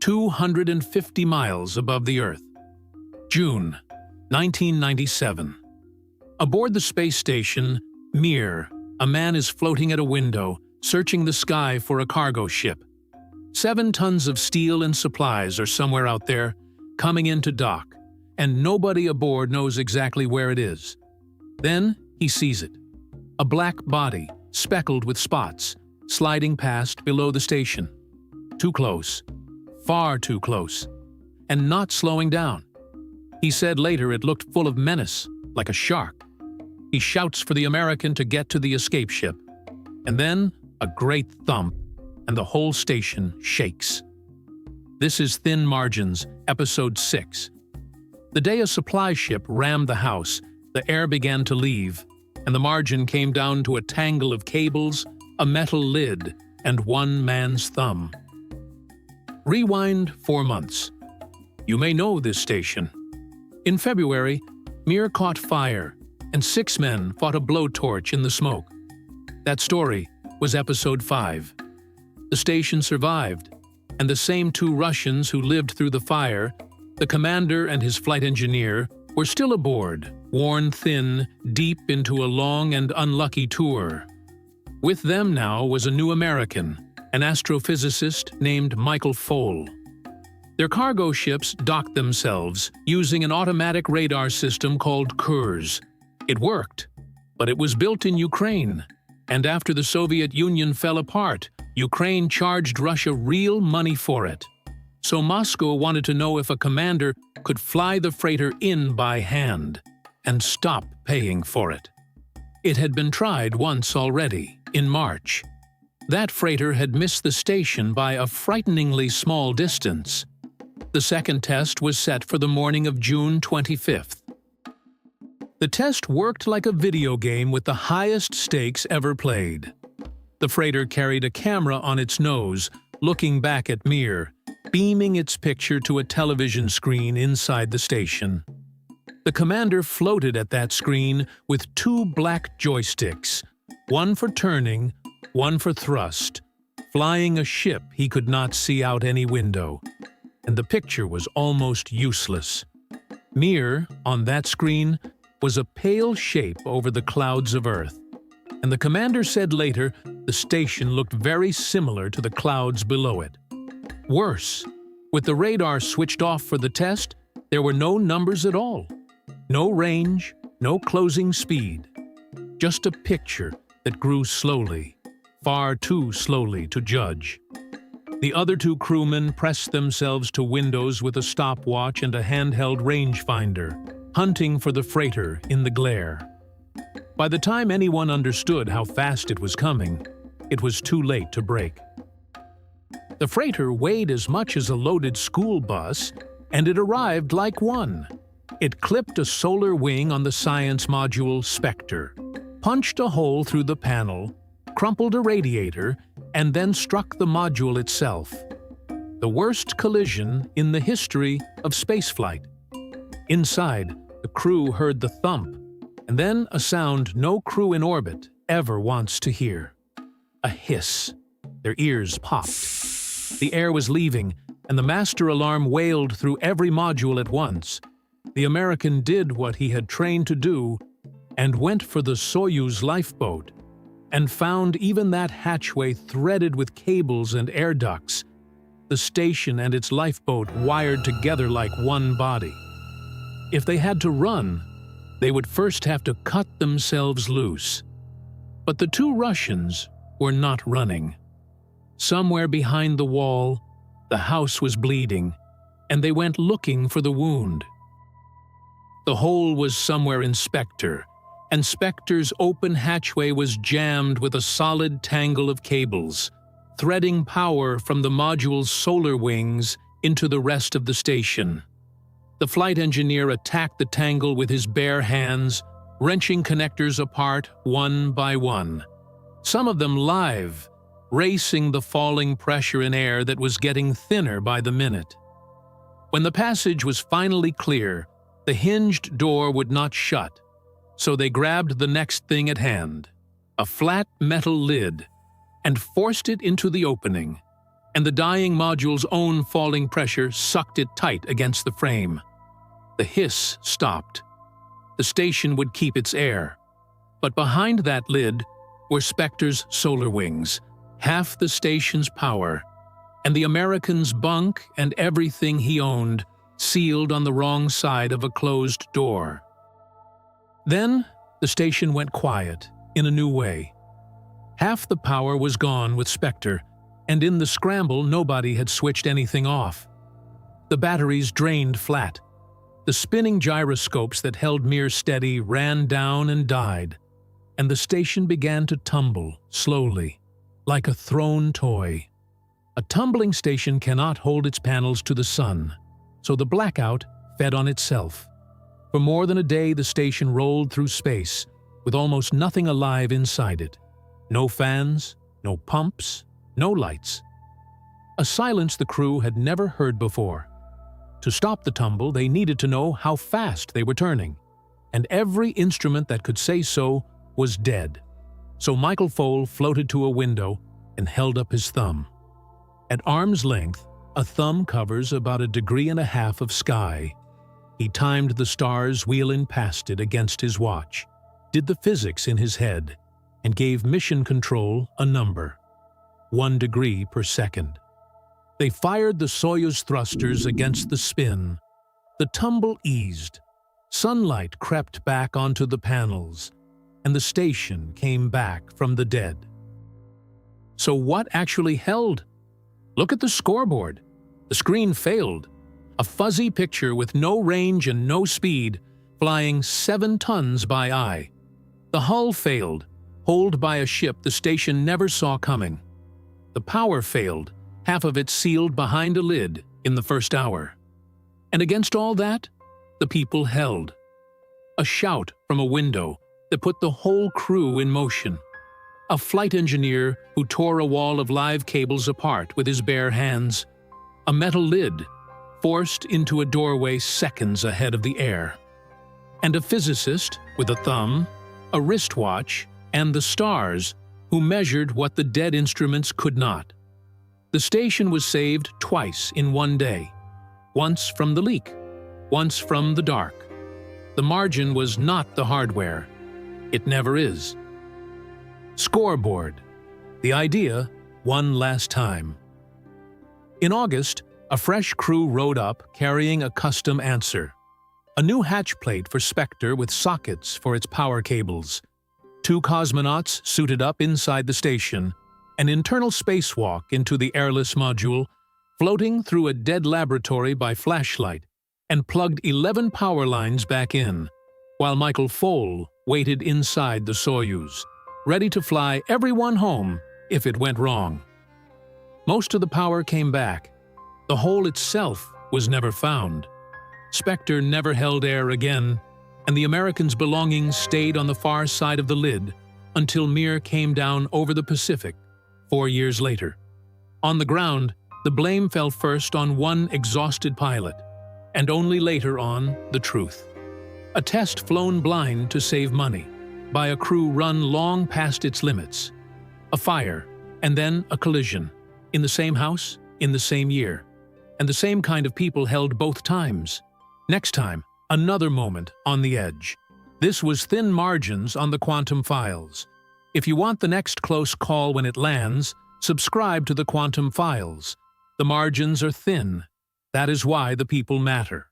250 miles above the Earth. June 1997. Aboard the space station Mir, a man is floating at a window, searching the sky for a cargo ship. 7 tons of steel and supplies are somewhere out there, coming in to dock, and nobody aboard knows exactly where it is. Then he sees it. A black body, speckled with spots, sliding past below the station. Too close. Far too close. And not slowing down. He said later it looked full of menace, like a shark. He shouts for the American to get to the escape ship. And then, a great thump, and the whole station shakes. This is Thin Margins, Episode 6. The day a supply ship rammed the house, the air began to leave, and the margin came down to a tangle of cables, a metal lid, and one man's thumb. Rewind 4 months. You may know this station. In February, Mir caught fire, and 6 men fought a blowtorch in the smoke. That story was Episode 5. The station survived, and the same 2 Russians who lived through the fire, the commander and his flight engineer, were still aboard, worn thin, deep into a long and unlucky tour. With them now was a new American, an astrophysicist named Michael Foale. Their cargo ships docked themselves using an automatic radar system called Kurs. It worked, but it was built in Ukraine, and after the Soviet Union fell apart, Ukraine charged Russia real money for it. So Moscow wanted to know if a commander could fly the freighter in by hand and stop paying for it. It had been tried once already, in March. That freighter had missed the station by a frighteningly small distance. The second test was set for the morning of June 25th. The test worked like a video game with the highest stakes ever played. The freighter carried a camera on its nose, looking back at Mir, beaming its picture to a television screen inside the station. The commander floated at that screen with 2 black joysticks, one for turning, one for thrust, flying a ship he could not see out any window. And the picture was almost useless. Mir, on that screen, was a pale shape over the clouds of Earth. And the commander said later the station looked very similar to the clouds below it. Worse, with the radar switched off for the test, there were no numbers at all. No range, no closing speed. Just a picture that grew slowly, far too slowly to judge. The other 2 crewmen pressed themselves to windows with a stopwatch and a handheld rangefinder, hunting for the freighter in the glare. By the time anyone understood how fast it was coming, it was too late to brake. The freighter weighed as much as a loaded school bus, and it arrived like one. It clipped a solar wing on the science module Spektr, punched a hole through the panel, crumpled a radiator, and then struck the module itself. The worst collision in the history of spaceflight. Inside, the crew heard the thump, and then a sound no crew in orbit ever wants to hear. A hiss. Their ears popped. The air was leaving, and the master alarm wailed through every module at once. The American did what he had trained to do and went for the Soyuz lifeboat, and found even that hatchway threaded with cables and air ducts, the station and its lifeboat wired together like one body. If they had to run, they would first have to cut themselves loose. But the 2 Russians were not running. Somewhere behind the wall, the house was bleeding, and they went looking for the wound. The hole was somewhere in Spektr, and Spektr's open hatchway was jammed with a solid tangle of cables, threading power from the module's solar wings into the rest of the station. The flight engineer attacked the tangle with his bare hands, wrenching connectors apart one by one, some of them live, racing the falling pressure in air that was getting thinner by the minute. When the passage was finally clear, the hinged door would not shut, so they grabbed the next thing at hand, a flat metal lid, and forced it into the opening. and the dying module's own falling pressure sucked it tight against the frame. The hiss stopped. The station would keep its air. But behind that lid were Spektr's solar wings, half the station's power, and the American's bunk and everything he owned, sealed on the wrong side of a closed door. Then, the station went quiet, in a new way. Half the power was gone with Spektr, and in the scramble nobody had switched anything off. The batteries drained flat. The spinning gyroscopes that held Mir steady ran down and died, and the station began to tumble, slowly, like a thrown toy. A tumbling station cannot hold its panels to the sun, so the blackout fed on itself. For more than a day the station rolled through space, with almost nothing alive inside it. No fans, no pumps, no lights. A silence the crew had never heard before. To stop the tumble, they needed to know how fast they were turning, and every instrument that could say so was dead. So Michael Foale floated to a window and held up his thumb. At arm's length, a thumb covers about 1.5 degrees of sky. He timed the stars wheeling past it against his watch, did the physics in his head, and gave mission control a number: 1 degree per second. They fired the Soyuz thrusters against the spin. The tumble eased. Sunlight crept back onto the panels, and the station came back from the dead. So what actually held? Look at the scoreboard. The screen failed. A fuzzy picture with no range and no speed, flying 7 tons by eye. The hull failed, holed by a ship the station never saw coming. The power failed, half of it sealed behind a lid in the first hour. And against all that, the people held. A shout from a window that put the whole crew in motion. A flight engineer who tore a wall of live cables apart with his bare hands. A metal lid forced into a doorway seconds ahead of the air. And a physicist with a thumb, a wristwatch, and the stars who measured what the dead instruments could not. The station was saved twice in one day. Once from the leak, once from the dark. The margin was not the hardware. It never is. Scoreboard. The idea, one last time. In August, a fresh crew rode up carrying a custom answer. A new hatch plate for Spektr with sockets for its power cables. 2 cosmonauts suited up inside the station, an internal spacewalk into the airless module, floating through a dead laboratory by flashlight, and plugged 11 power lines back in, while Michael Foale waited inside the Soyuz, ready to fly everyone home if it went wrong. Most of the power came back. The hole itself was never found. Spektr never held air again, and the Americans' belongings stayed on the far side of the lid until Mir came down over the Pacific 4 years later. On the ground, the blame fell first on one exhausted pilot, and only later on the truth. A test flown blind to save money, by a crew run long past its limits. A fire, and then a collision, in the same house, in the same year. And the same kind of people held both times. Next time, another moment on the edge. This was thin margins on the quantum files. If you want the next close call when it lands, subscribe to the quantum files. The margins are thin. That is why the people matter.